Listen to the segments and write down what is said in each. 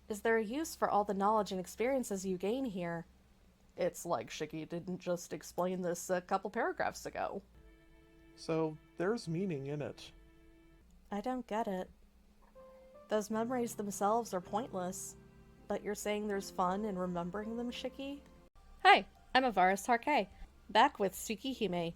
Is there a use for all the knowledge and experiences you gain here? It's like Shiki didn't just explain this a couple paragraphs ago. So there's meaning in it. I don't get it. Those memories themselves are pointless, but you're saying there's fun in remembering them, Shiki? Hi, I'm Avaris Harkei, back with Tsukihime.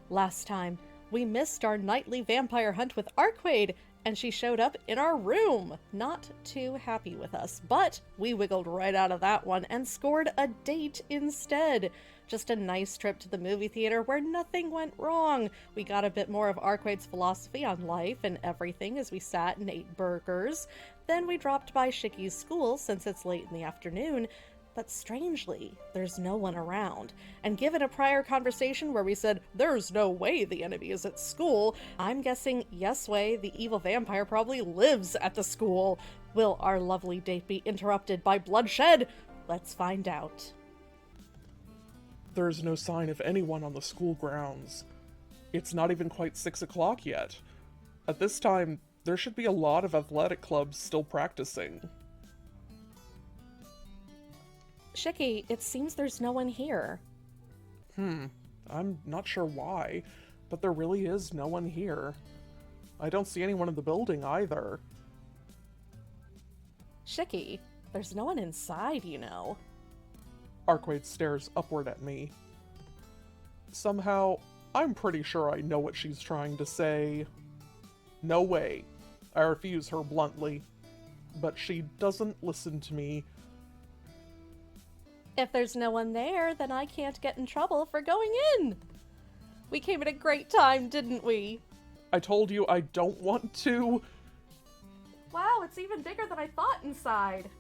Last time, we missed our nightly vampire hunt with Arcueid, and she showed up in our room. Not too happy with us, but we wiggled right out of that one and scored a date instead. Just a nice trip to the movie theater where nothing went wrong. We got a bit more of Arcueid's philosophy on life and everything as we sat and ate burgers. Then we dropped by Shiki's school since it's late in the afternoon. But strangely, there's no one around. And given a prior conversation where we said, there's no way the enemy is at school, I'm guessing Yesway, the evil vampire, probably lives at the school. Will our lovely date be interrupted by bloodshed? Let's find out. There's no sign of anyone on the school grounds. It's not even quite 6 o'clock yet. At this time, there should be a lot of athletic clubs still practicing. Shiki, it seems there's no one here. I'm not sure why, but there really is no one here. I don't see anyone in the building either. Shiki, there's no one inside, you know. Arcueid stares upward at me. Somehow, I'm pretty sure I know what she's trying to say. No way. I refuse her bluntly. But she doesn't listen to me. If there's no one there, then I can't get in trouble for going in. We came at a great time, didn't we? I told you I don't want to. Wow, it's even bigger than I thought inside.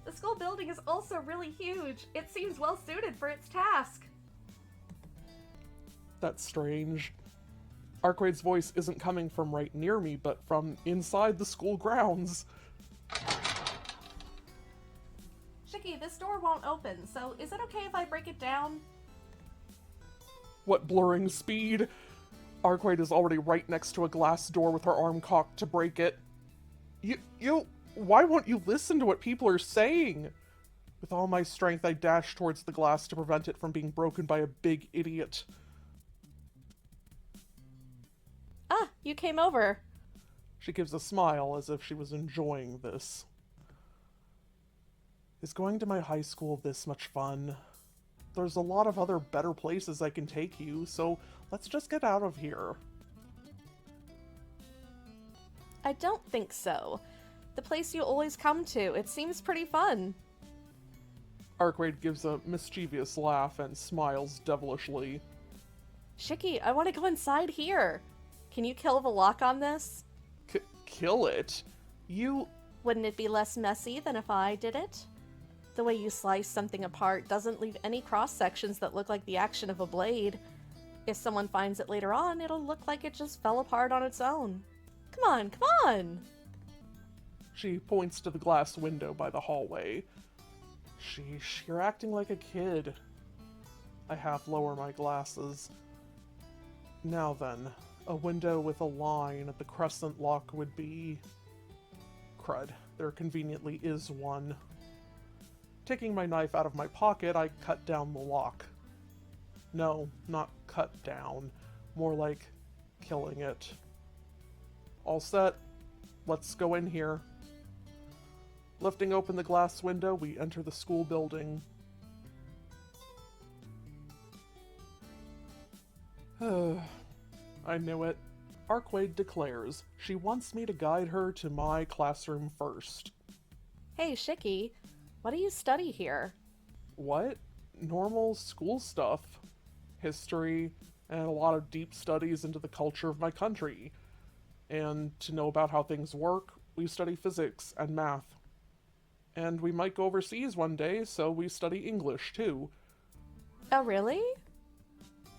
The school building is also really huge. It seems well suited for its task. That's strange. Arcueid's voice isn't coming from right near me, but from inside the school grounds. Shiki, this door won't open, so is it okay if I break it down? What blurring speed! Arcueid is already right next to a glass door with her arm cocked to break it. Why won't you listen to what people are saying? With all my strength, I dash towards the glass to prevent it from being broken by a big idiot. Ah, you came over. She gives a smile as if she was enjoying this. Is going to my high school this much fun? There's a lot of other better places I can take you, so let's just get out of here. I don't think so. The place you always come to, it seems pretty fun. Arcueid gives a mischievous laugh and smiles devilishly. Shiki, I want to go inside here. Can you kill the lock on this? Kill it? Wouldn't it be less messy than if I did it? The way you slice something apart doesn't leave any cross-sections that look like the action of a blade. If someone finds it later on, it'll look like it just fell apart on its own. Come on, come on! She points to the glass window by the hallway. Sheesh, you're acting like a kid. I half lower my glasses. Now then, a window with a line at the crescent lock would be... Crud, there conveniently is one. Taking my knife out of my pocket, I cut down the lock. No, not cut down. More like killing it. All set. Let's go in here. Lifting open the glass window, we enter the school building. I knew it. Arcueid declares she wants me to guide her to my classroom first. Hey, Shiki, what do you study here? What? Normal school stuff. History, and a lot of deep studies into the culture of my country. And to know about how things work, we study physics and math. And we might go overseas one day, so we study English too. Oh, really?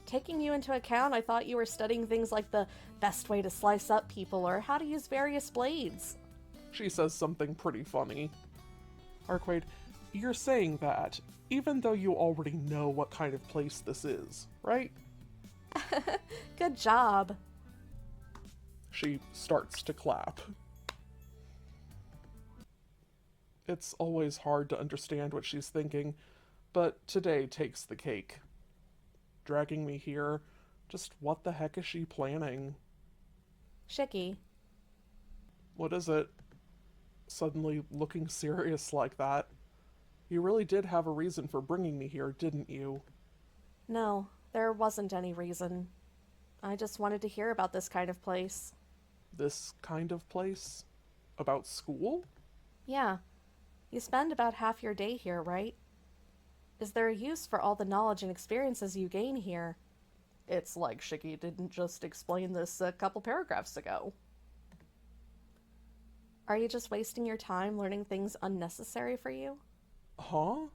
Taking you into account, I thought you were studying things like the best way to slice up people or how to use various blades. She says something pretty funny. Arcueid, you're saying that, even though you already know what kind of place this is, right? Good job. She starts to clap. It's always hard to understand what she's thinking, but today takes the cake. Dragging me here, just what the heck is she planning? Shiki, What is it? Suddenly looking serious like that. You really did have a reason for bringing me here, didn't you? no, there wasn't any reason. I just wanted to hear about this kind of place. This kind of place? About school? Yeah, you spend about half your day here, right? Is there a use for all the knowledge and experiences you gain here? It's like Shiki didn't just explain this a couple paragraphs ago. Are you just wasting your time learning things unnecessary for you? Huh?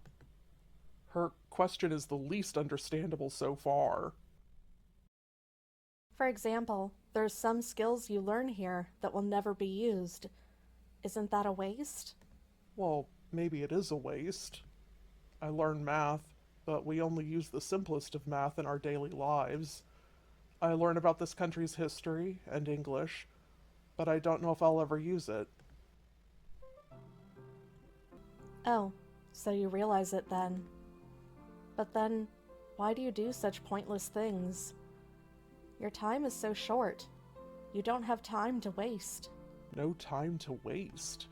Her question is the least understandable so far. For example, there's some skills you learn here that will never be used. Isn't that a waste? Well, maybe it is a waste. I learn math, but we only use the simplest of math in our daily lives. I learn about this country's history and English, but I don't know if I'll ever use it. Oh, so you realize it then. But then, why do you do such pointless things? Your time is so short. You don't have time to waste. No time to waste.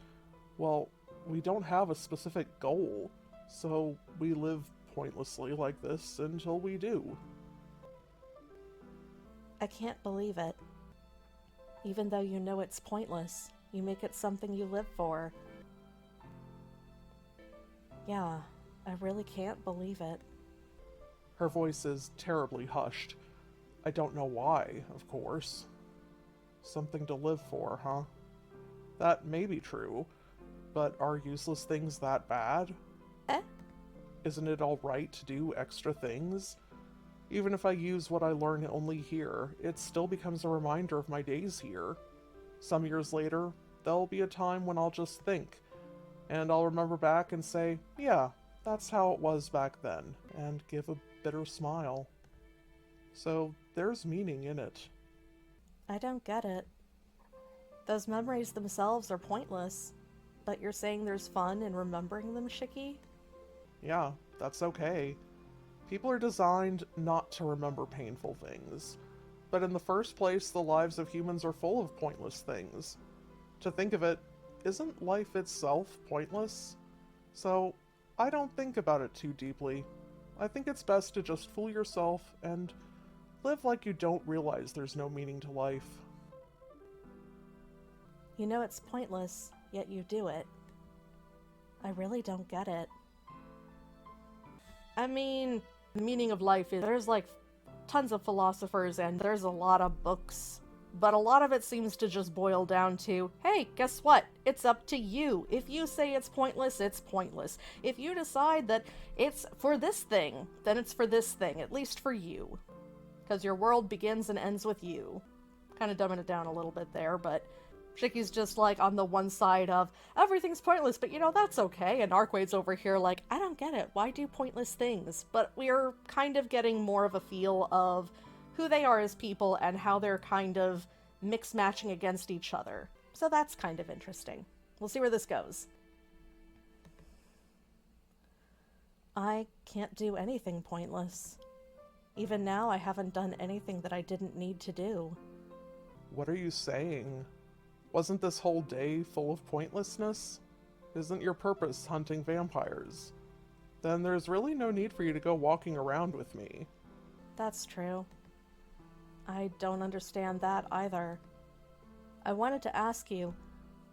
Well, we don't have a specific goal, so we live pointlessly like this until we do. I can't believe it. Even though you know it's pointless, you make it something you live for. Yeah, I really can't believe it. Her voice is terribly hushed. I don't know why, of course. Something to live for, huh? That may be true, but are useless things that bad? Eh? Isn't it alright to do extra things? Even if I use what I learn only here, it still becomes a reminder of my days here. Some years later, there'll be a time when I'll just think, and I'll remember back and say, yeah, that's how it was back then, and give a bitter smile. So there's meaning in it. I don't get it. Those memories themselves are pointless, but you're saying there's fun in remembering them, Shiki? Yeah, that's okay. People are designed not to remember painful things. But in the first place, the lives of humans are full of pointless things. To think of it, isn't life itself pointless? So, I don't think about it too deeply. I think it's best to just fool yourself and live like you don't realize there's no meaning to life. You know it's pointless, yet you do it. I really don't get it. I mean, the meaning of life is there's like tons of philosophers and there's a lot of books, but a lot of it seems to just boil down to, hey, guess what? It's up to you. If you say it's pointless, it's pointless. If you decide that it's for this thing, then it's for this thing, at least for you. Because your world begins and ends with you. Kind of dumbing it down a little bit there, but Shiki's just like on the one side of everything's pointless, but you know, that's okay. And Arcueid's over here like, I don't get it. Why do pointless things? But we're kind of getting more of a feel of who they are as people and how they're kind of mix-matching against each other. So that's kind of interesting. We'll see where this goes. I can't do anything pointless. Even now, I haven't done anything that I didn't need to do. What are you saying? Wasn't this whole day full of pointlessness? Isn't your purpose hunting vampires? Then there's really no need for you to go walking around with me. That's true. I don't understand that either. I wanted to ask you,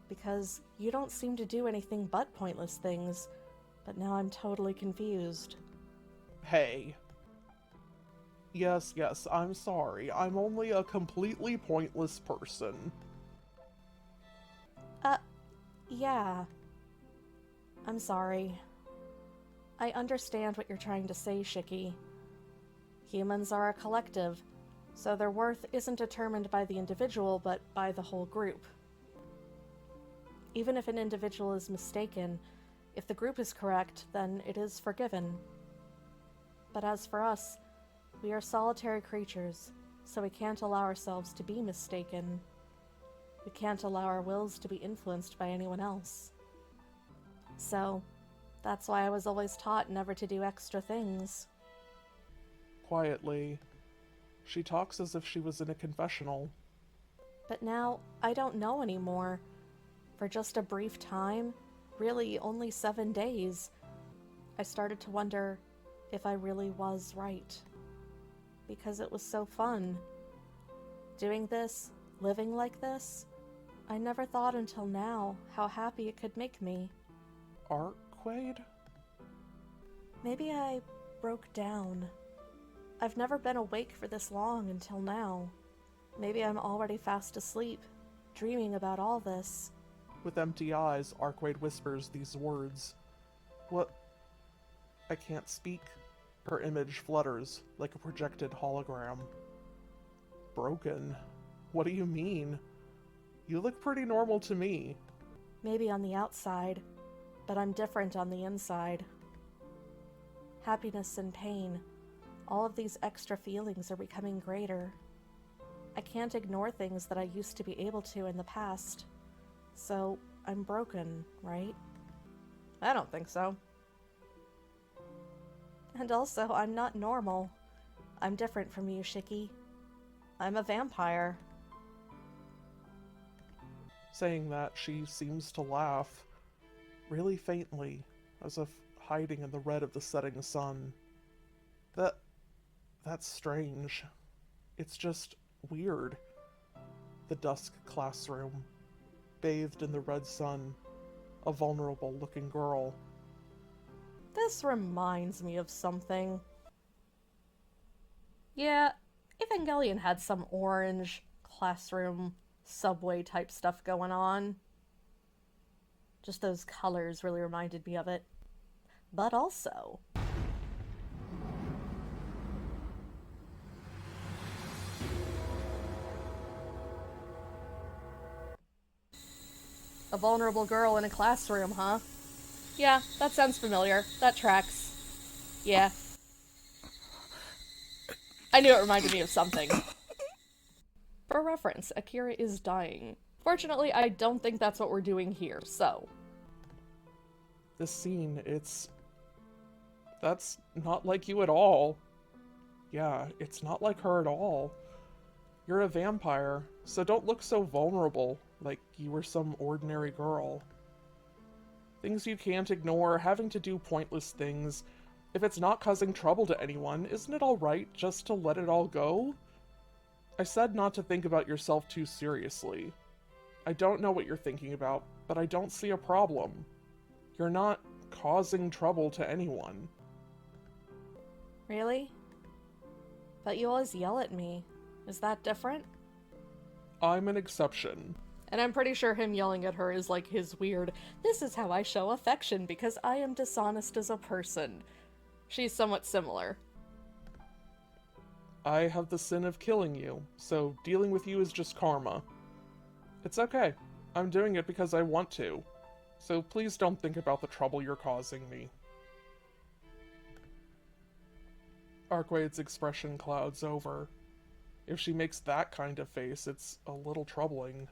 because you don't seem to do anything but pointless things, but now I'm totally confused. Hey. Yes, I'm sorry. I'm only a completely pointless person. Yeah. I'm sorry. I understand what you're trying to say, Shiki. Humans are a collective, so their worth isn't determined by the individual, but by the whole group. Even if an individual is mistaken, if the group is correct, then it is forgiven. But as for us, we are solitary creatures, so we can't allow ourselves to be mistaken. We can't allow our wills to be influenced by anyone else. So, that's why I was always taught never to do extra things. Quietly, she talks as if she was in a confessional. But now, I don't know anymore. For just a brief time, really only 7 days, I started to wonder if I really was right. Because it was so fun. Doing this, living like this, I never thought until now how happy it could make me. Arcueid? Maybe I broke down. I've never been awake for this long until now. Maybe I'm already fast asleep, dreaming about all this. With empty eyes, Arcueid whispers these words. What? I can't speak. Her image flutters like a projected hologram. Broken? What do you mean? You look pretty normal to me. Maybe on the outside, but I'm different on the inside. Happiness and pain, all of these extra feelings are becoming greater. I can't ignore things that I used to be able to in the past. So, I'm broken, right? I don't think so. And also, I'm not normal. I'm different from you, Shiki. I'm a vampire. Saying that, she seems to laugh, really faintly, as if hiding in the red of the setting sun. That's strange. It's just weird. The dusk classroom, bathed in the red sun, a vulnerable-looking girl. This reminds me of something. Yeah, Evangelion had some orange classroom subway type stuff going on. Just those colors really reminded me of it. But also, a vulnerable girl in a classroom, huh? Yeah, that sounds familiar. That tracks. Yeah. I knew it reminded me of something. For reference, Akira is dying. Fortunately, I don't think that's what we're doing here, so. This scene, that's not like you at all. Yeah, it's not like her at all. You're a vampire, so don't look so vulnerable, like you were some ordinary girl. Things you can't ignore, having to do pointless things. If it's not causing trouble to anyone, isn't it alright just to let it all go? I said not to think about yourself too seriously. I don't know what you're thinking about, but I don't see a problem. You're not causing trouble to anyone. Really? But you always yell at me. Is that different? I'm an exception. And I'm pretty sure him yelling at her is like his weird, this is how I show affection because I am dishonest as a person. She's somewhat similar. I have the sin of killing you, so dealing with you is just karma. It's okay. I'm doing it because I want to. So please don't think about the trouble you're causing me. Arcueid's expression clouds over. If she makes that kind of face, it's a little troubling.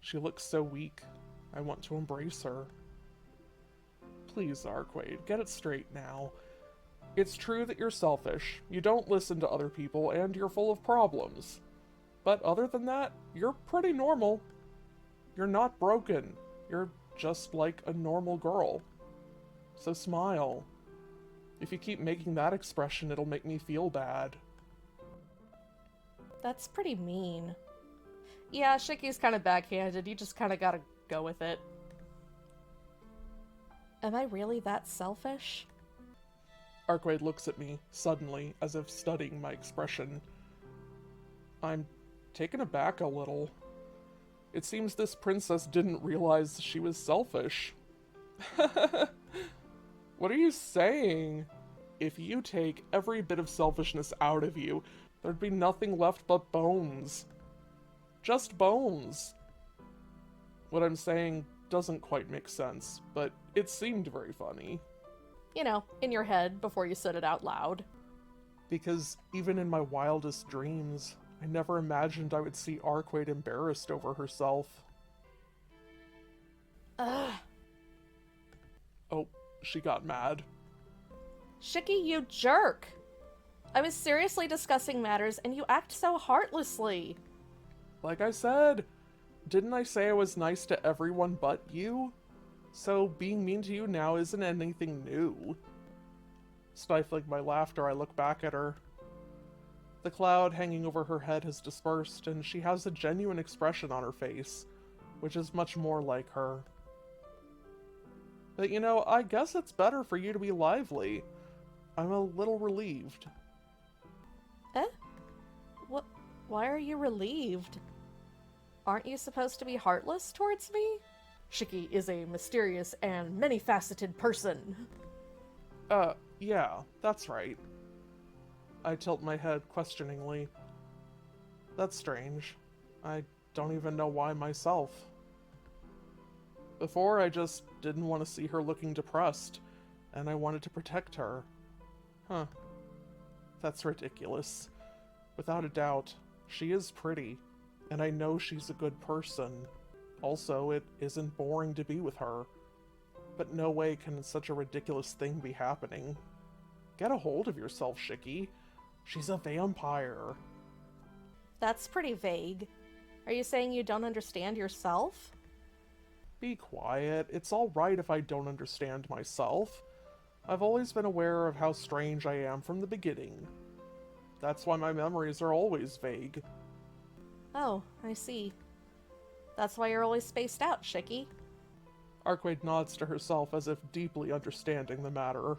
She looks so weak. I want to embrace her. Please, Arcueid, get it straight now. It's true that you're selfish, you don't listen to other people, and you're full of problems. But other than that, you're pretty normal. You're not broken. You're just like a normal girl. So smile. If you keep making that expression, it'll make me feel bad. That's pretty mean. Yeah, Shiki's kind of backhanded. You just kind of gotta go with it. Am I really that selfish? Arcueid looks at me, suddenly, as if studying my expression. I'm taken aback a little. It seems this princess didn't realize she was selfish. What are you saying? If you take every bit of selfishness out of you, there'd be nothing left but bones. Just bones. What I'm saying doesn't quite make sense, but it seemed very funny. You know, in your head before you said it out loud. Because even in my wildest dreams, I never imagined I would see Arcueid embarrassed over herself. Ugh. she got mad. Shiki, you jerk! I was seriously discussing matters and you act so heartlessly. Like I said, didn't I say I was nice to everyone but you? So being mean to you now isn't anything new. Stifling my laughter, I look back at her. The cloud hanging over her head has dispersed, and she has a genuine expression on her face, which is much more like her. But I guess it's better for you to be lively. I'm a little relieved. Eh? What? Why are you relieved? Aren't you supposed to be heartless towards me? Shiki is a mysterious and many-faceted person. Yeah, that's right. I tilt my head questioningly. That's strange. I don't even know why myself. Before, I just didn't want to see her looking depressed, and I wanted to protect her. Huh. That's ridiculous. Without a doubt, she is pretty, and I know she's a good person. Also, it isn't boring to be with her. But no way can such a ridiculous thing be happening. Get a hold of yourself, Shiki. She's a vampire. That's pretty vague. Are you saying you don't understand yourself? Be quiet. It's all right if I don't understand myself. I've always been aware of how strange I am from the beginning. That's why my memories are always vague. Oh, I see. That's why you're always spaced out, Shiki. Arcueid nods to herself as if deeply understanding the matter.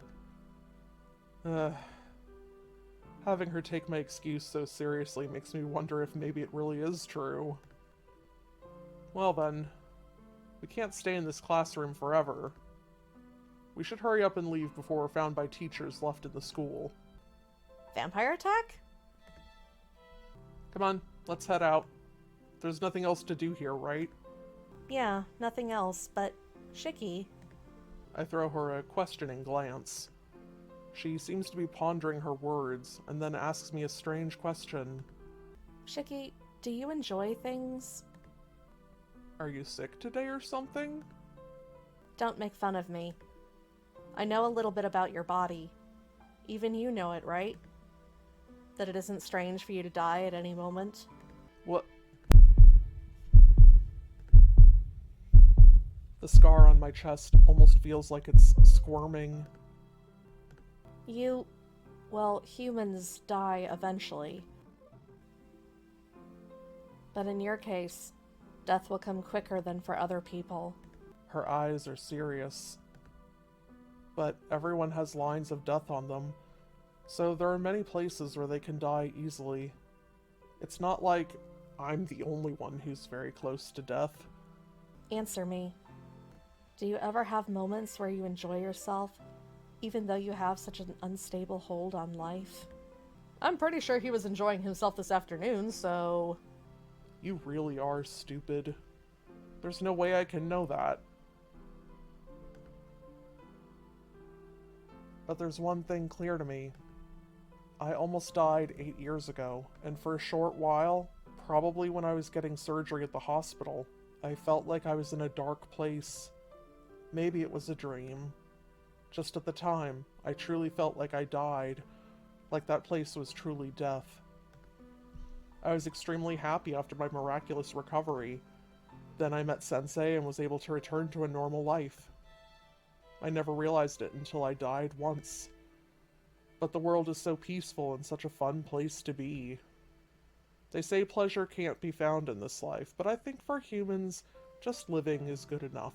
Having her take my excuse so seriously makes me wonder if maybe it really is true. Well then, we can't stay in this classroom forever. We should hurry up and leave before we're found by teachers left in the school. Vampire attack? Come on, let's head out. There's nothing else to do here, right? Yeah, nothing else, but Shiki. I throw her a questioning glance. She seems to be pondering her words, and then asks me a strange question. Shiki, do you enjoy things? Are you sick today or something? Don't make fun of me. I know a little bit about your body. Even you know it, right? That it isn't strange for you to die at any moment. What? The scar on my chest almost feels like it's squirming. Well, humans die eventually. But in your case, death will come quicker than for other people. Her eyes are serious. But everyone has lines of death on them, so there are many places where they can die easily. It's not like I'm the only one who's very close to death. Answer me. Do you ever have moments where you enjoy yourself, even though you have such an unstable hold on life? I'm pretty sure he was enjoying himself this afternoon, so... You really are stupid. There's no way I can know that. But there's one thing clear to me. I almost died 8 years ago, and for a short while, probably when I was getting surgery at the hospital, I felt like I was in a dark place. Maybe it was a dream. Just at the time, I truly felt like I died, like that place was truly death. I was extremely happy after my miraculous recovery. Then I met Sensei and was able to return to a normal life. I never realized it until I died once. But the world is so peaceful and such a fun place to be. They say pleasure can't be found in this life, but I think for humans, just living is good enough.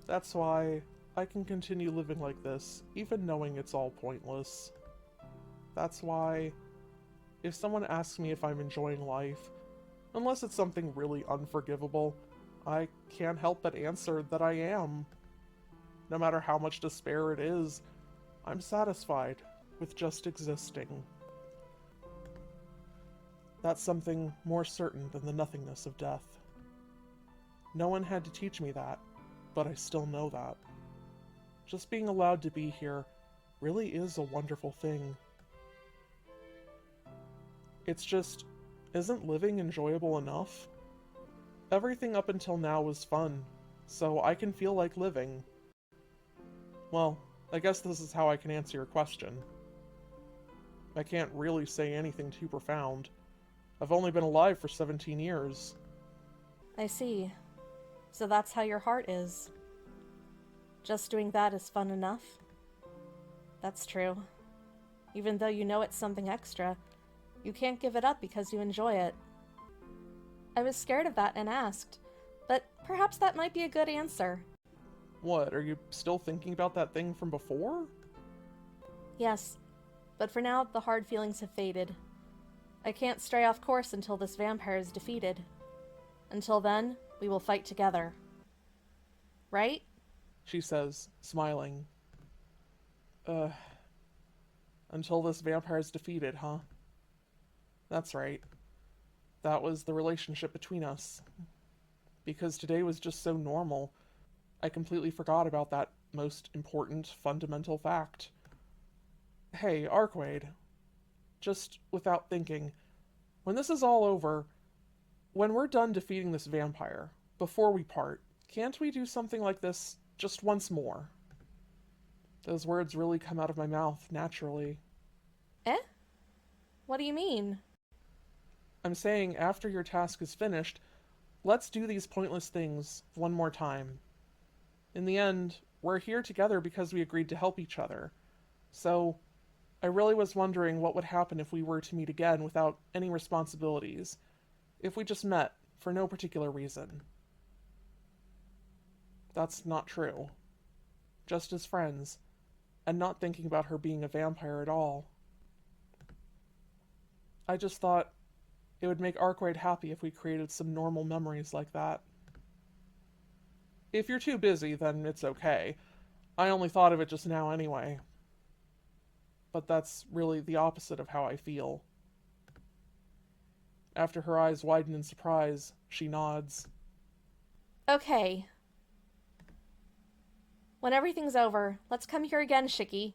That's why I can continue living like this, even knowing it's all pointless. That's why, if someone asks me if I'm enjoying life, unless it's something really unforgivable, I can't help but answer that I am. No matter how much despair it is, I'm satisfied with just existing. That's something more certain than the nothingness of death. No one had to teach me that, but I still know that. Just being allowed to be here really is a wonderful thing. It's just, isn't living enjoyable enough? Everything up until now was fun, so I can feel like living. Well, I guess this is how I can answer your question. I can't really say anything too profound. I've only been alive for 17 years. I see. So that's how your heart is. Just doing that is fun enough? That's true. Even though you know it's something extra, you can't give it up because you enjoy it. I was scared of that and asked, but perhaps that might be a good answer. What, are you still thinking about that thing from before? Yes, but for now the hard feelings have faded. I can't stray off course until this vampire is defeated. Until then, we will fight together. Right? She says, smiling. Until this vampire is defeated, huh? That's right. That was the relationship between us. Because today was just so normal, I completely forgot about that most important, fundamental fact. Hey, Arcueid. Just without thinking, when this is all over, when we're done defeating this vampire, before we part, can't we do something like this just once more? Those words really come out of my mouth naturally. Eh? What do you mean? I'm saying after your task is finished, let's do these pointless things one more time. In the end, we're here together because we agreed to help each other. So, I really was wondering what would happen if we were to meet again without any responsibilities. If we just met for no particular reason. That's not true. Just as friends, and not thinking about her being a vampire at all. I just thought it would make Arcueid happy if we created some normal memories like that. If you're too busy, then it's okay. I only thought of it just now anyway. But that's really the opposite of how I feel. After her eyes widen in surprise, she nods. Okay. When everything's over, let's come here again, Shiki.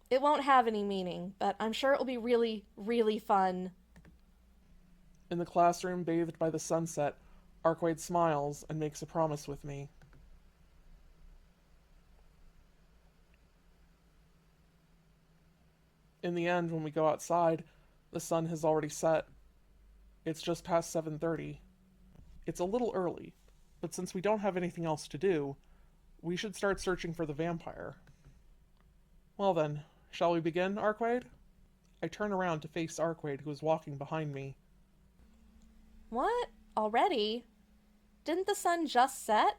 It won't have any meaning, but I'm sure it will be really, really fun. In the classroom bathed by the sunset, Arcueid smiles and makes a promise with me. In the end, when we go outside, the sun has already set. It's just past 7:30. It's a little early, but since we don't have anything else to do, we should start searching for the vampire. Well then, shall we begin, Arcueid? I turn around to face Arcueid, who is walking behind me. What? Already? Didn't the sun just set?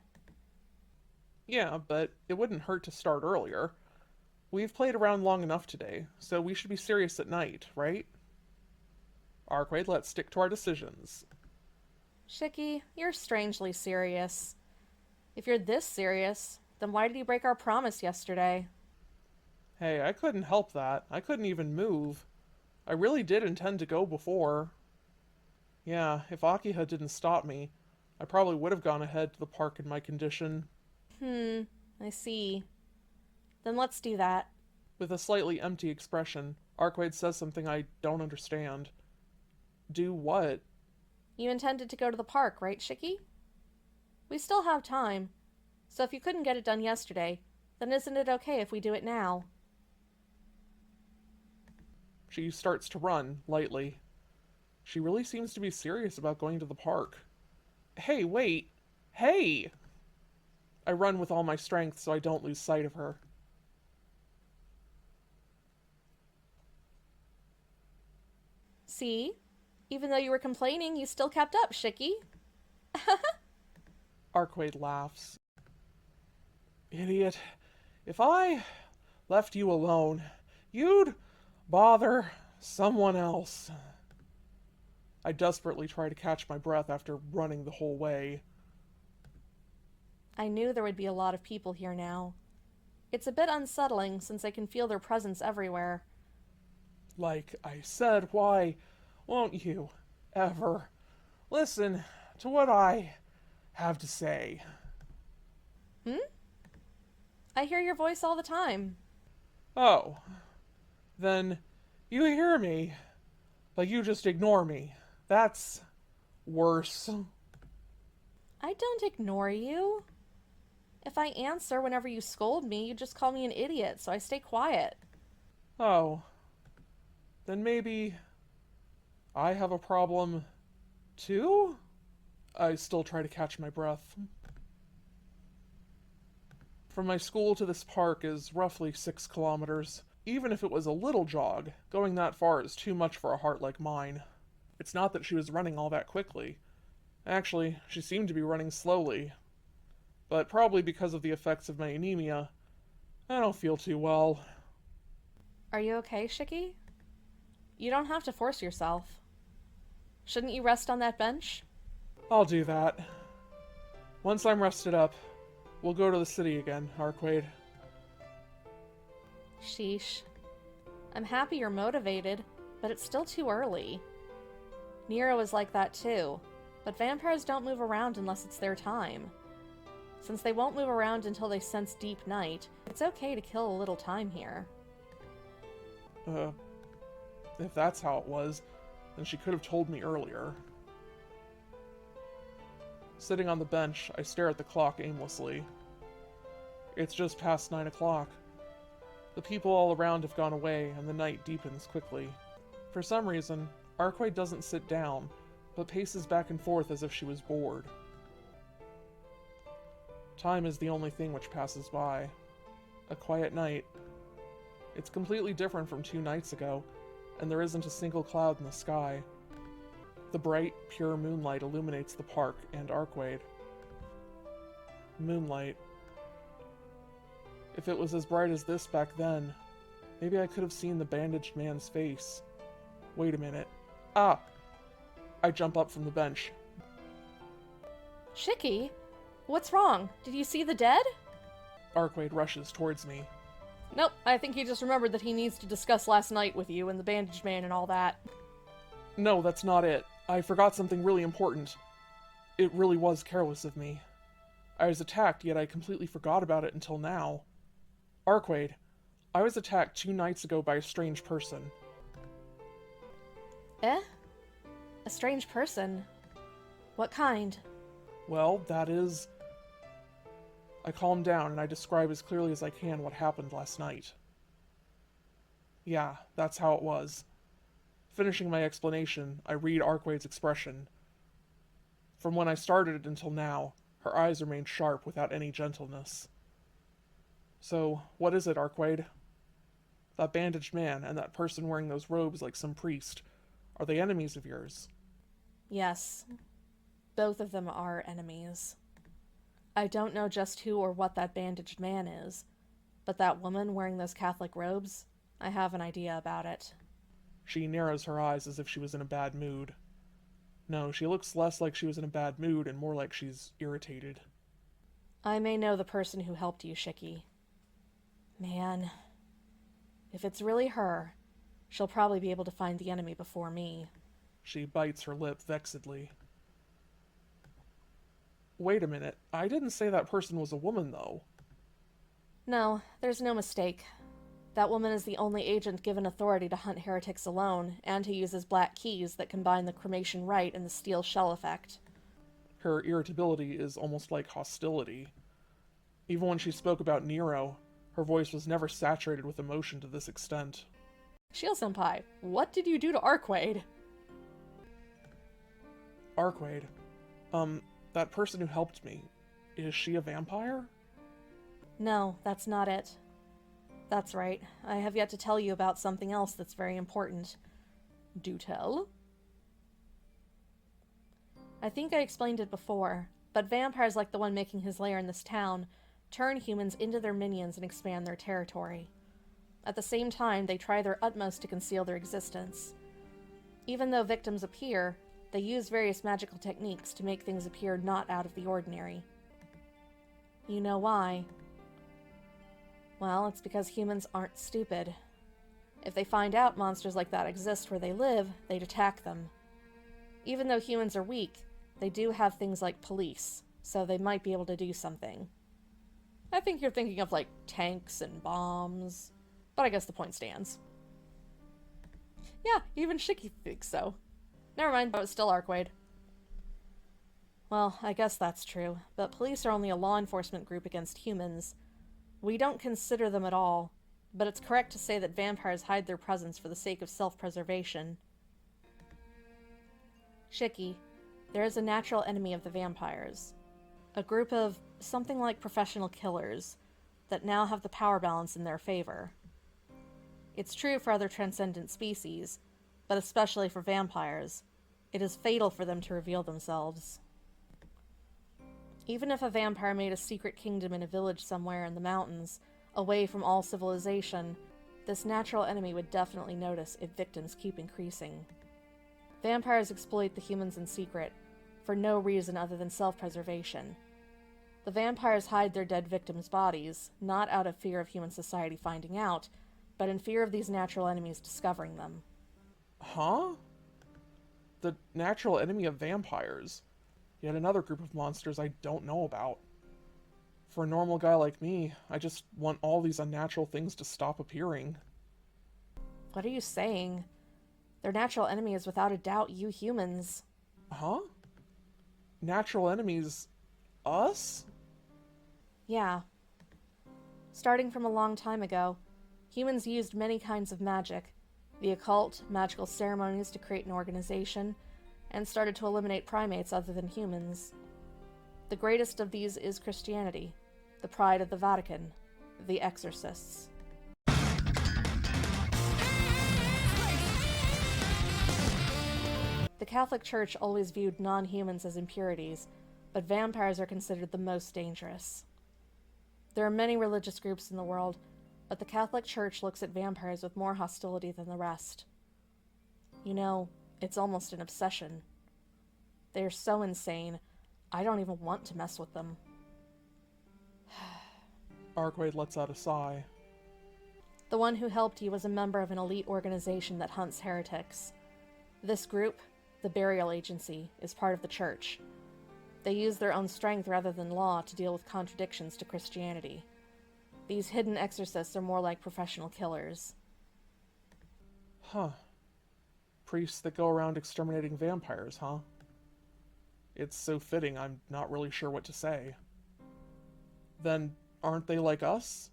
Yeah, but it wouldn't hurt to start earlier. We've played around long enough today, so we should be serious at night, right? Arcueid, let's stick to our decisions. Shiki, you're strangely serious. If you're this serious, then why did you break our promise yesterday? Hey, I couldn't help that. I couldn't even move. I really did intend to go before. Yeah, if Akiha didn't stop me, I probably would have gone ahead to the park in my condition. I see. Then let's do that. With a slightly empty expression, Arcueid says something I don't understand. Do what? You intended to go to the park, right, Shiki? We still have time, so if you couldn't get it done yesterday, then isn't it okay if we do it now? She starts to run, lightly. She really seems to be serious about going to the park. Hey, wait! Hey! I run with all my strength so I don't lose sight of her. See? Even though you were complaining, you still kept up, Shiki. Arcueid laughs. Idiot. If I left you alone, you'd bother someone else. I desperately try to catch my breath after running the whole way. I knew there would be a lot of people here now. It's a bit unsettling since I can feel their presence everywhere. Like I said, why won't you ever listen to what I have to say? I hear your voice all the time. Oh, then you hear me, but you just ignore me. That's worse. I don't ignore you. If I answer whenever you scold me, you just call me an idiot, so I stay quiet. Oh. Then maybe I have a problem too? I still try to catch my breath. From my school to this park is roughly 6 kilometers. Even if it was a little jog, going that far is too much for a heart like mine. It's not that she was running all that quickly. Actually, she seemed to be running slowly. But probably because of the effects of my anemia, I don't feel too well. Are you okay, Shiki? You don't have to force yourself. Shouldn't you rest on that bench? I'll do that. Once I'm rested up, we'll go to the city again, Arcueid. Sheesh. I'm happy you're motivated, but it's still too early. Nero is like that too, but vampires don't move around unless it's their time. Since they won't move around until they sense deep night, it's okay to kill a little time here. If that's how it was, then she could have told me earlier. Sitting on the bench, I stare at the clock aimlessly. It's just past 9 o'clock. The people all around have gone away, and the night deepens quickly. For some reason, Arcueid doesn't sit down, but paces back and forth as if she was bored. Time is the only thing which passes by. A quiet night. It's completely different from 2 nights ago, and there isn't a single cloud in the sky. The bright, pure moonlight illuminates the park and Arcueid. Moonlight. If it was as bright as this back then, maybe I could have seen the bandaged man's face. Wait a minute. Ah! I jump up from the bench. Shiki? What's wrong? Did you see the dead? Arcueid rushes towards me. Nope, I think he just remembered that he needs to discuss last night with you and the bandaged man and all that. No, that's not it. I forgot something really important. It really was careless of me. I was attacked, yet I completely forgot about it until now. Arcueid, I was attacked 2 nights ago by a strange person. Eh? A strange person? What kind? Well, that is... I calm down and I describe as clearly as I can what happened last night. Yeah, that's how it was. Finishing my explanation, I read Arcueid's expression. From when I started until now, her eyes remained sharp without any gentleness. So, what is it, Arcueid? That bandaged man and that person wearing those robes like some priest, are they enemies of yours? Yes. Both of them are enemies. I don't know just who or what that bandaged man is, but that woman wearing those Catholic robes, I have an idea about it. She narrows her eyes as if she was in a bad mood. No, she looks less like she was in a bad mood and more like she's irritated. I may know the person who helped you, Shiki. Man, if it's really her, she'll probably be able to find the enemy before me. She bites her lip vexedly. Wait a minute, I didn't say that person was a woman, though. No, there's no mistake. That woman is the only agent given authority to hunt heretics alone, and who uses black keys that combine the cremation rite and the steel shell effect. Her irritability is almost like hostility. Even when she spoke about Nero, her voice was never saturated with emotion to this extent. Shield-senpai, what did you do to Arcueid? Arcueid, that person who helped me, is she a vampire? No, that's not it. That's right. I have yet to tell you about something else that's very important. Do tell. I think I explained it before, but vampires like the one making his lair in this town turn humans into their minions and expand their territory. At the same time, they try their utmost to conceal their existence. Even though victims appear, they use various magical techniques to make things appear not out of the ordinary. You know why? Well, it's because humans aren't stupid. If they find out monsters like that exist where they live, they'd attack them. Even though humans are weak, they do have things like police, so they might be able to do something. I think you're thinking of, like, tanks and bombs, but I guess the point stands. Yeah, even Shiki thinks so. Never mind, but it's still Arcueid. Well, I guess that's true, but police are only a law enforcement group against humans. We don't consider them at all, but it's correct to say that vampires hide their presence for the sake of self-preservation. Shiki, there is a natural enemy of the vampires. A group of something like professional killers that now have the power balance in their favor. It's true for other transcendent species, but especially for vampires. It is fatal for them to reveal themselves. Even if a vampire made a secret kingdom in a village somewhere in the mountains, away from all civilization, this natural enemy would definitely notice if victims keep increasing. Vampires exploit the humans in secret, for no reason other than self-preservation. The vampires hide their dead victims' bodies, not out of fear of human society finding out, but in fear of these natural enemies discovering them. Huh? The natural enemy of vampires. Yet another group of monsters I don't know about. For a normal guy like me, I just want all these unnatural things to stop appearing. What are you saying? Their natural enemy is without a doubt you humans. Huh? Natural enemies? Us? Yeah. Starting from a long time ago, humans used many kinds of magic, the occult, magical ceremonies to create an organization, and started to eliminate primates other than humans. The greatest of these is Christianity, the pride of the Vatican, the exorcists. The Catholic Church always viewed non-humans as impurities, but vampires are considered the most dangerous. There are many religious groups in the world, but the Catholic Church looks at vampires with more hostility than the rest. You know, it's almost an obsession. They are so insane, I don't even want to mess with them. Arcueid lets out a sigh. The one who helped you was a member of an elite organization that hunts heretics. This group, the Burial Agency, is part of the church. They use their own strength rather than law to deal with contradictions to Christianity. These hidden exorcists are more like professional killers. Huh. Priests that go around exterminating vampires, huh? It's so fitting, I'm not really sure what to say. Then, aren't they like us?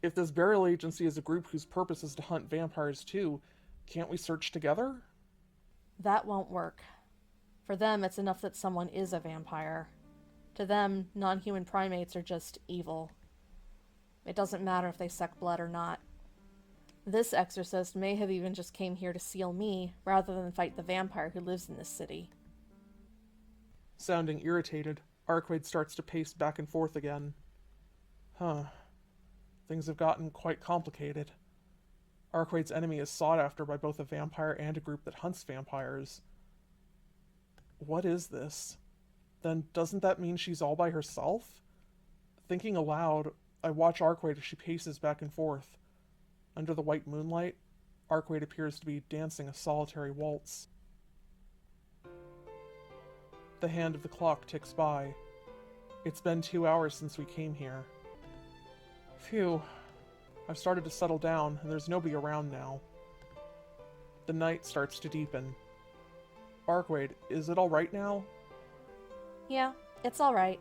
If this burial agency is a group whose purpose is to hunt vampires too, can't we search together? That won't work. For them, it's enough that someone is a vampire. To them, non-human primates are just evil. It doesn't matter if they suck blood or not. This exorcist may have even just came here to seal me, rather than fight the vampire who lives in this city. Sounding irritated, Arcueid starts to pace back and forth again. Huh. Things have gotten quite complicated. Arcueid's enemy is sought after by both a vampire and a group that hunts vampires. What is this? Then doesn't that mean she's all by herself? Thinking aloud, I watch Arcueid as she paces back and forth. Under the white moonlight, Arcueid appears to be dancing a solitary waltz. The hand of the clock ticks by. It's been 2 hours since we came here. Phew. I've started to settle down, and there's nobody around now. The night starts to deepen. Arcueid, is it alright now? Yeah, it's alright.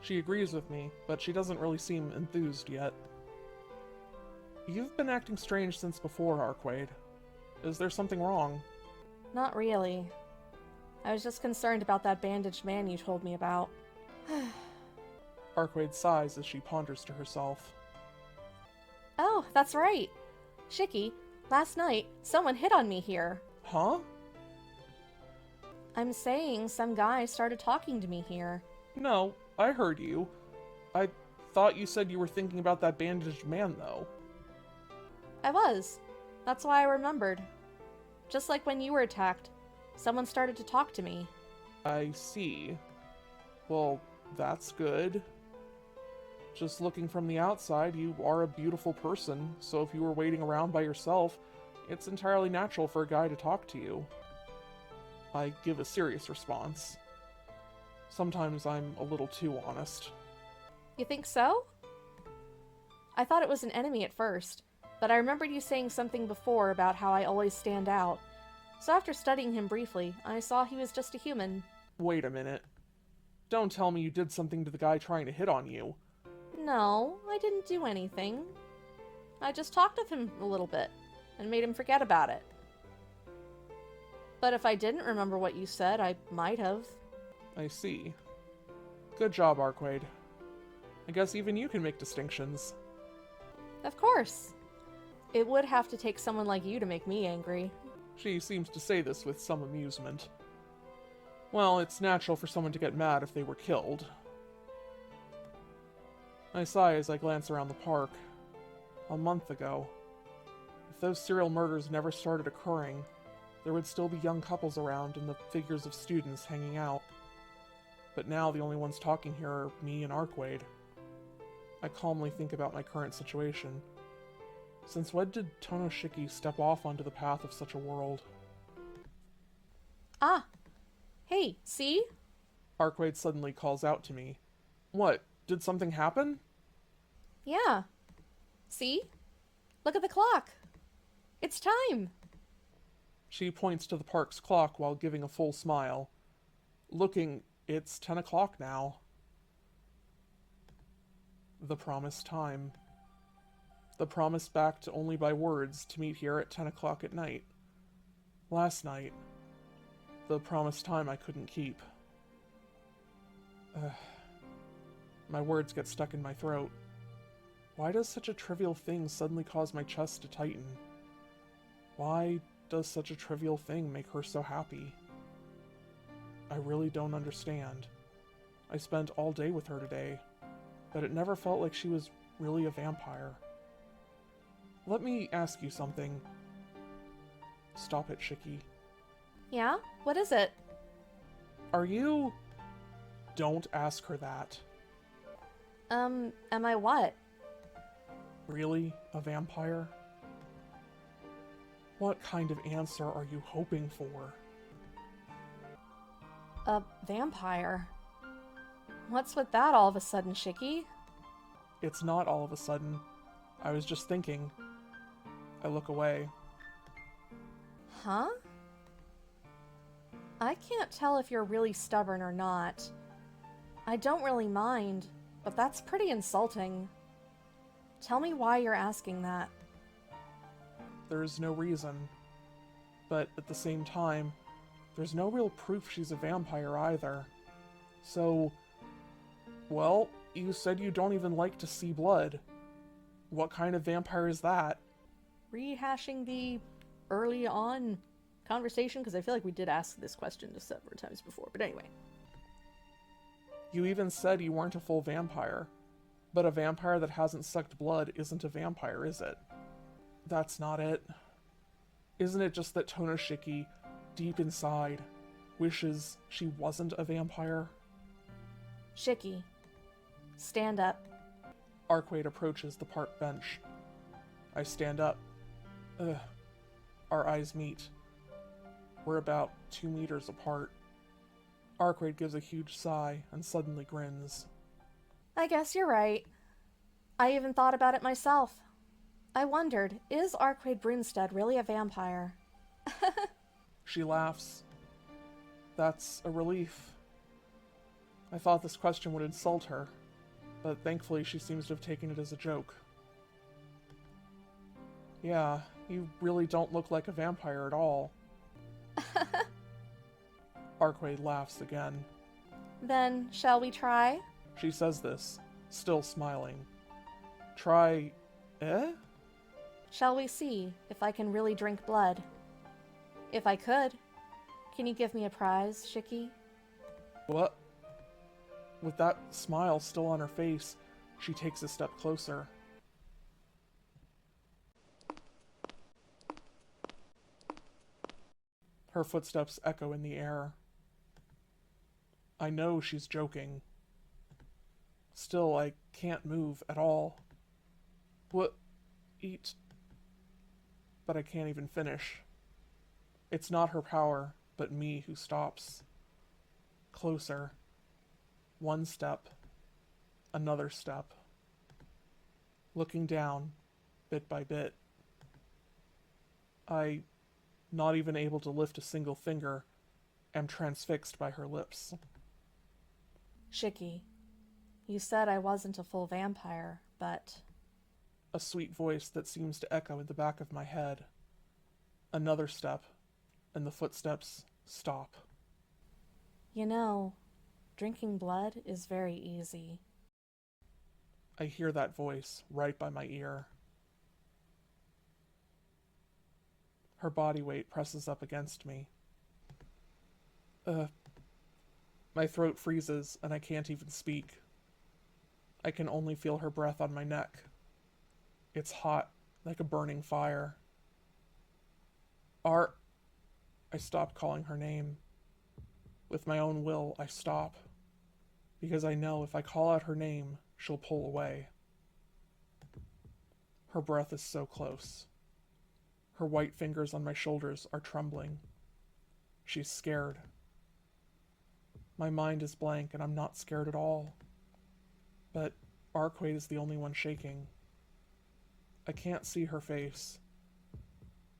She agrees with me, but she doesn't really seem enthused yet. You've been acting strange since before, Arcueid. Is there something wrong? Not really. I was just concerned about that bandaged man you told me about. Arcueid sighs as she ponders to herself. Oh, that's right. Shiki, last night, someone hit on me here. Huh? I'm saying some guy started talking to me here. No, I heard you. I thought you said you were thinking about that bandaged man, though. I was. That's why I remembered. Just like when you were attacked, someone started to talk to me. I see. Well, that's good. Just looking from the outside, you are a beautiful person, so if you were waiting around by yourself, it's entirely natural for a guy to talk to you. I give a serious response. Sometimes I'm a little too honest. You think so? I thought it was an enemy at first, but I remembered you saying something before about how I always stand out. So after studying him briefly, I saw he was just a human. Wait a minute. Don't tell me you did something to the guy trying to hit on you. No, I didn't do anything. I just talked with him a little bit and made him forget about it. But if I didn't remember what you said, I might have. I see. Good job, Arcueid. I guess even you can make distinctions. Of course. It would have to take someone like you to make me angry. She seems to say this with some amusement. Well, it's natural for someone to get mad if they were killed. I sigh as I glance around the park. A month ago. If those serial murders never started occurring, there would still be young couples around and the figures of students hanging out. But now the only ones talking here are me and Arcueid. I calmly think about my current situation. Since when did Shiki step off onto the path of such a world? Ah! Hey, see? Arcueid suddenly calls out to me. What? Did something happen? Yeah. See? Look at the clock. It's time. She points to the park's clock while giving a full smile. Looking, it's 10 o'clock now. The promised time. The promise backed only by words to meet here at 10 o'clock at night. Last night. The promised time I couldn't keep. My words get stuck in my throat. Why does such a trivial thing suddenly cause my chest to tighten? Why does such a trivial thing make her so happy? I really don't understand. I spent all day with her today, but it never felt like she was really a vampire. Let me ask you something. Stop it, Shiki. Yeah? What is it? Are you... Don't ask her that. Am I what? Really a vampire? What kind of answer are you hoping for? A vampire. What's with that all of a sudden, Shiki? It's not all of a sudden. I was just thinking. I look away. Huh? I can't tell if you're really stubborn or not. I don't really mind, but that's pretty insulting. Tell me why you're asking that. There's no reason. But at the same time, there's no real proof she's a vampire either. So, well, you said you don't even like to see blood. What kind of vampire is that? Rehashing the early on conversation, because I feel like we did ask this question just several times before, but anyway. You even said you weren't a full vampire. But a vampire that hasn't sucked blood isn't a vampire, is it? That's not it. Isn't it just that Shiki, deep inside, wishes she wasn't a vampire? Shiki, stand up. Arcueid approaches the park bench. I stand up. Our eyes meet. We're about 2 meters apart. Arcueid gives a huge sigh and suddenly grins. I guess you're right. I even thought about it myself. I wondered, is Arcueid Brunstead really a vampire? She laughs. That's a relief. I thought this question would insult her, but thankfully she seems to have taken it as a joke. Yeah, you really don't look like a vampire at all. Arcueid laughs again. Then, shall we try? She says this, still smiling. Try... Shall we see if I can really drink blood? If I could, can you give me a prize, Shiki? What? With that smile still on her face, she takes a step closer. Her footsteps echo in the air. I know she's joking. Still, I can't move at all. What? Eat. But I can't even finish. It's not her power, but me who stops. Closer. One step. Another step. Looking down, bit by bit. Not even able to lift a single finger, am transfixed by her lips. Shiki, you said I wasn't a full vampire, but... A sweet voice that seems to echo in the back of my head. Another step, and the footsteps stop. You know, drinking blood is very easy. I hear that voice right by my ear. Her body weight presses up against me. My throat freezes and I can't even speak. I can only feel her breath on my neck. It's hot, like a burning fire. I stop calling her name. With my own will, I stop. Because I know if I call out her name, she'll pull away. Her breath is so close. Her white fingers on my shoulders are trembling. She's scared. My mind is blank and I'm not scared at all. But Arcueid is the only one shaking. I can't see her face.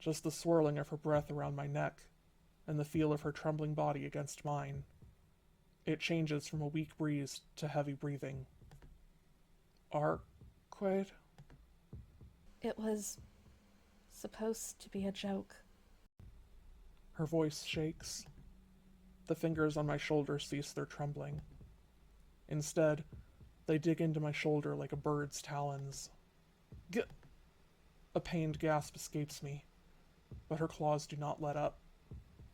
Just the swirling of her breath around my neck and the feel of her trembling body against mine. It changes from a weak breeze to heavy breathing. Arcueid? It was supposed to be a joke. Her voice shakes. The fingers on my shoulder cease their trembling. Instead, they dig into my shoulder like a bird's talons. A pained gasp escapes me, but her claws do not let up.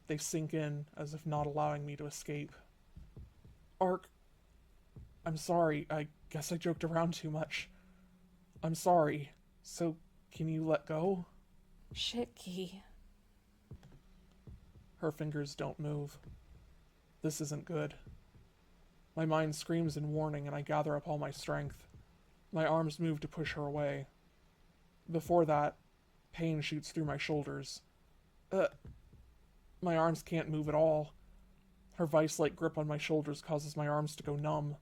They sink in as if not allowing me to escape. I'm sorry. I guess I joked around too much. I'm sorry. So, can you let go? Shiki. Her fingers don't move. This isn't good. My mind screams in warning and I gather up all my strength. My arms move to push her away. Before that, pain shoots through my shoulders. My arms can't move at all. Her vice-like grip on my shoulders causes my arms to go numb.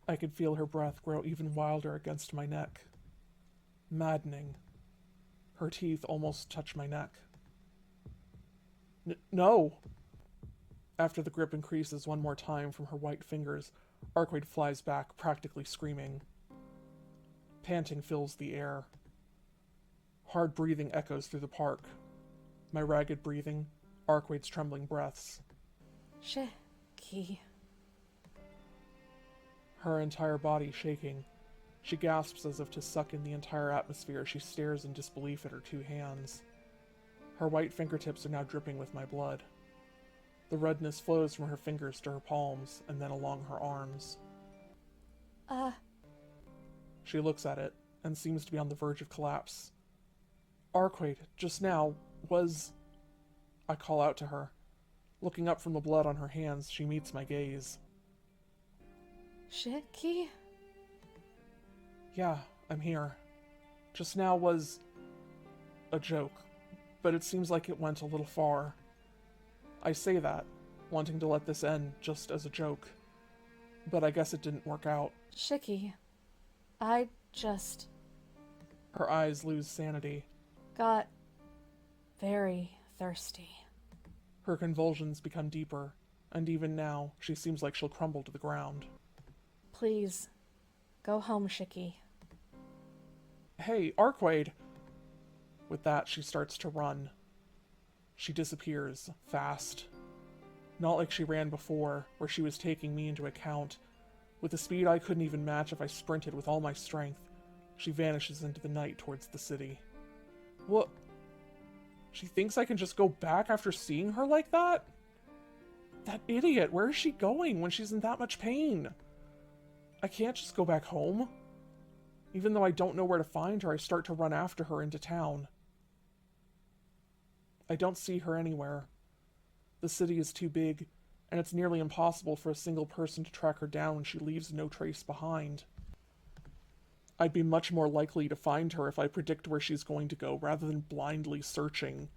I could feel her breath grow even wilder against my neck. Maddening. Her teeth almost touch my neck. No! After the grip increases one more time from her white fingers, Arcueid flies back, practically screaming. Panting fills the air. Hard breathing echoes through the park. My ragged breathing, Arcueid's trembling breaths. Shiki. Her entire body shaking. She gasps as if to suck in the entire atmosphere. She stares in disbelief at her two hands. Her white fingertips are now dripping with my blood. The redness flows from her fingers to her palms, and then along her arms. She looks at it, and seems to be on the verge of collapse. Arcueid, just now, was... I call out to her. Looking up from the blood on her hands, she meets my gaze. Shiki? Yeah, I'm here. Just now was... a joke, but it seems like it went a little far. I say that, wanting to let this end just as a joke. But I guess it didn't work out. Shiki, I just... Her eyes lose sanity. Got very thirsty. Her convulsions become deeper, and even now, she seems like she'll crumble to the ground. Please, go home, Shiki. Hey, Arcueid! With that, she starts to run. She disappears, fast. Not like she ran before, where she was taking me into account. With a speed I couldn't even match if I sprinted with all my strength, she vanishes into the night towards the city. What? She thinks I can just go back after seeing her like that? That idiot, where is she going when she's in that much pain? I can't just go back home. Even though I don't know where to find her, I start to run after her into town. I don't see her anywhere. The city is too big, and it's nearly impossible for a single person to track her down when she leaves no trace behind. I'd be much more likely to find her if I predict where she's going to go, rather than blindly searching.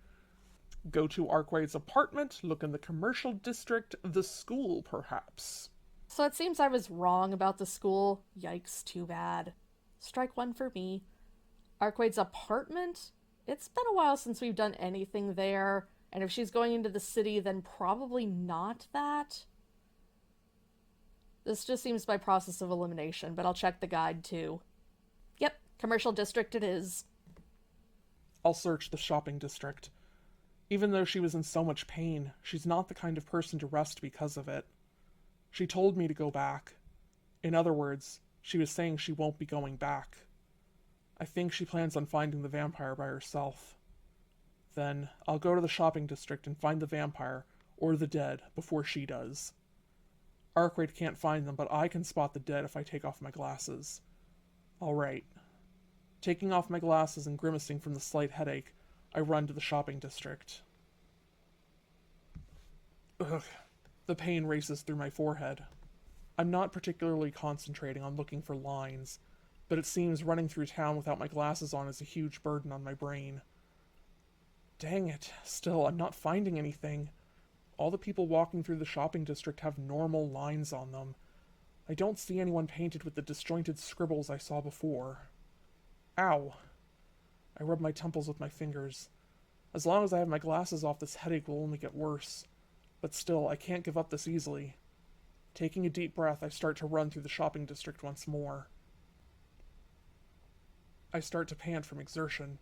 Go to Arcueid's apartment, look in the commercial district, the school, perhaps. So it seems I was wrong about the school. Yikes, too bad. Strike one for me. Arcueid's apartment? It's been a while since we've done anything there. And if she's going into the city, then probably not that. This just seems by process of elimination, but I'll check the guide too. Yep, commercial district it is. I'll search the shopping district. Even though she was in so much pain, she's not the kind of person to rest because of it. She told me to go back. In other words, she was saying she won't be going back. I think she plans on finding the vampire by herself. Then, I'll go to the shopping district and find the vampire, or the dead, before she does. Arcueid can't find them, but I can spot the dead if I take off my glasses. Alright. Taking off my glasses and grimacing from the slight headache, I run to the shopping district. Ugh. The pain races through my forehead. I'm not particularly concentrating on looking for lines, but it seems running through town without my glasses on is a huge burden on my brain. Dang it, still, I'm not finding anything. All the people walking through the shopping district have normal lines on them. I don't see anyone painted with the disjointed scribbles I saw before. Ow. I rub my temples with my fingers. As long as I have my glasses off, this headache will only get worse. But still, I can't give up this easily. Taking a deep breath, I start to run through the shopping district once more. I start to pant from exertion.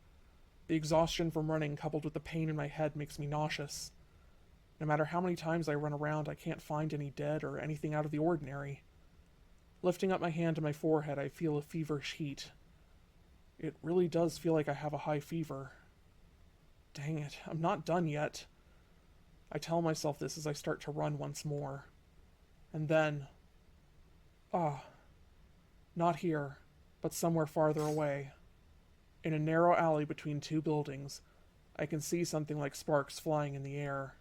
The exhaustion from running coupled with the pain in my head makes me nauseous. No matter how many times I run around, I can't find any dead or anything out of the ordinary. Lifting up my hand to my forehead, I feel a feverish heat. It really does feel like I have a high fever. Dang it, I'm not done yet. I tell myself this as I start to run once more. And then... not here, but somewhere farther away. In a narrow alley between two buildings, I can see something like sparks flying in the air.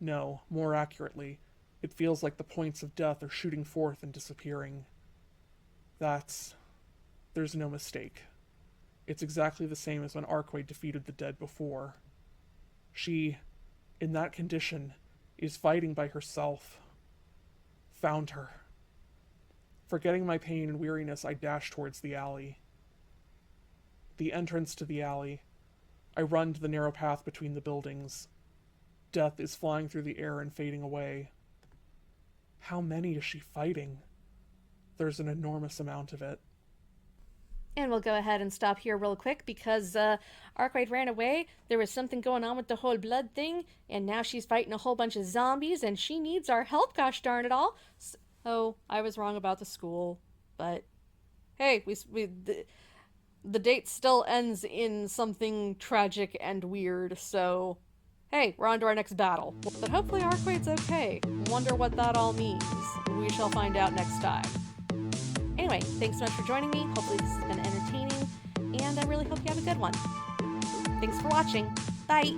No, more accurately, it feels like the points of death are shooting forth and disappearing. There's no mistake. It's exactly the same as when Arcueid defeated the dead before. She, in that condition, is fighting by herself. Found her. Forgetting my pain and weariness, I dash towards the alley. The entrance to the alley. I run to the narrow path between the buildings. Death is flying through the air and fading away. How many is she fighting? There's an enormous amount of it. And we'll go ahead and stop here real quick because Arcueid ran away. There was something going on with the whole blood thing, and now she's fighting a whole bunch of zombies, and she needs our help, gosh darn it all. So, I was wrong about the school, but hey, the date still ends in something tragic and weird, so hey, we're on to our next battle. But hopefully Arcueid's okay. Wonder what that all means. We shall find out next time. Anyway, thanks so much for joining me. Hopefully this has been entertaining, and I really hope you have a good one. Thanks for watching. Bye!